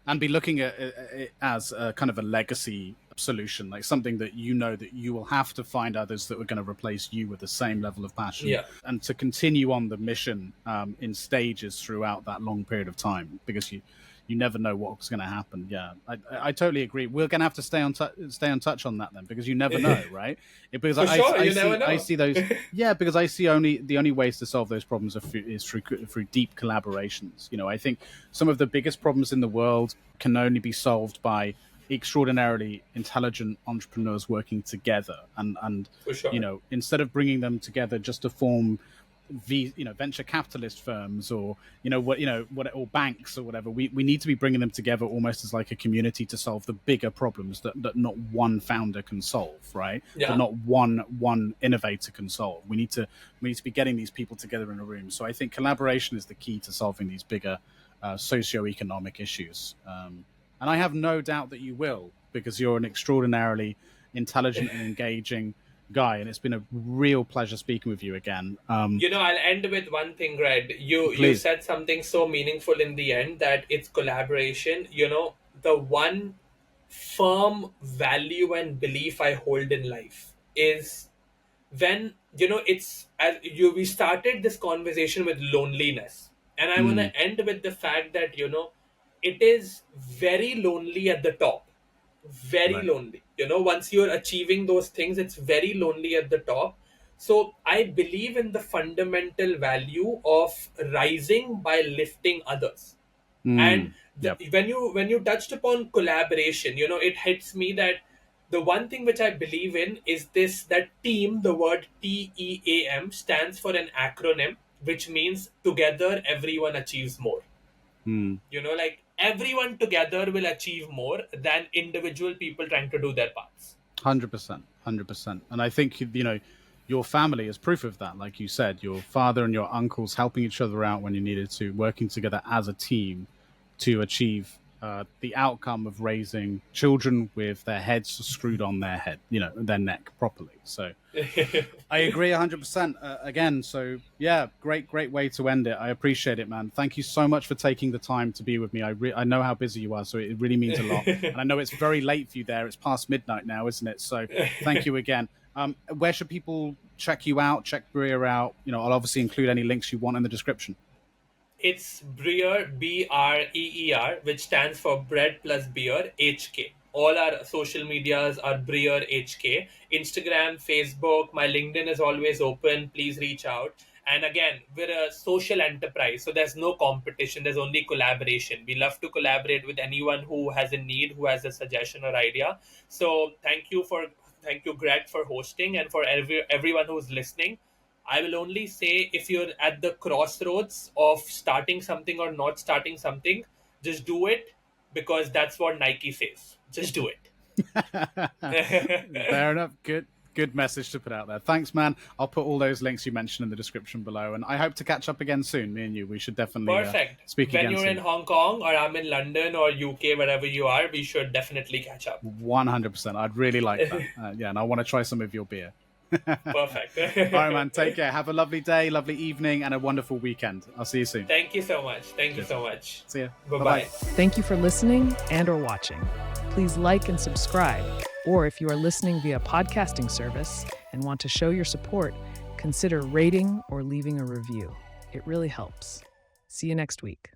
And be looking at it as a kind of a legacy solution, like something that that you will have to find others that are going to replace you with the same level of passion, Yeah, and to continue on the mission in stages throughout that long period of time, because you never know what's going to happen. Yeah, I totally agree. We're going to have to stay on touch on that then, because you never know, right? Because for sure. I You never see know. those. Yeah, because I see only the only ways to solve those problems is through deep collaborations. I think some of the biggest problems in the world can only be solved by extraordinarily intelligent entrepreneurs working together, and For sure. instead of bringing them together just to form venture capitalist firms, or or banks or whatever. We need to be bringing them together almost as like a community to solve the bigger problems that not one founder can solve, right? That Yeah. not one innovator can solve. We need to be getting these people together in a room. So I think collaboration is the key to solving these bigger socioeconomic issues. And I have no doubt that you will, because you're an extraordinarily intelligent and engaging guy, and it's been a real pleasure speaking with you again. I'll end with one thing, Greg. You Please. said something so meaningful in the end, that it's collaboration. The one firm value and belief I hold in life is, when it's, as you we started this conversation with loneliness, and I want Mm, to end with the fact that it is very lonely at the top, very right. lonely. Once you're achieving those things, it's very lonely at the top. So I believe in the fundamental value of rising by lifting others. And Mm, yep. when you touched upon collaboration, it hits me that the one thing which I believe in is this: that team, the word TEAM, stands for an acronym which means together everyone achieves more. Mm, Like, everyone together will achieve more than individual people trying to do their parts. 100%, 100%. And I think your family is proof of that. Like you said, your father and your uncles helping each other out when you needed to, working together as a team to achieve the outcome of raising children with their heads screwed on their head, their neck properly. So I agree 100%. Again, so yeah, great way to end it. I appreciate it, man. Thank you so much for taking the time to be with me. I know how busy you are, so it really means a lot. And I know it's very late for you there. It's past midnight now, isn't it? So thank you again. Where should people check you out, check Breer out? I'll obviously include any links you want in the description. It's Breer, BREER, which stands for Bread Plus Beer, HK. All our social medias are Breer HK. Instagram, Facebook, my LinkedIn is always open. Please reach out. And again, we're a social enterprise, so there's no competition, there's only collaboration. We love to collaborate with anyone who has a need, who has a suggestion or idea. So thank you, Greg, for hosting, and for everyone who's listening. I will only say, if you're at the crossroads of starting something or not starting something, just do it, because that's what Nike says. Just do it. Fair enough. Good message to put out there. Thanks, man. I'll put all those links you mentioned in the description below, and I hope to catch up again soon. Me and you, we should definitely Perfect. speak When again you're soon. in Hong Kong or I'm in London or UK, wherever you are, we should definitely catch up. 100%. I'd really like that. Yeah, and I want to try some of your beer. Perfect. All right, man. Take care. Have a lovely day, lovely evening, and a wonderful weekend. I'll see you soon. Thank you so much. Thank you so much. See ya. Bye-bye. Thank you for listening and or watching. Please like and subscribe. Or if you are listening via podcasting service and want to show your support, consider rating or leaving a review. It really helps. See you next week.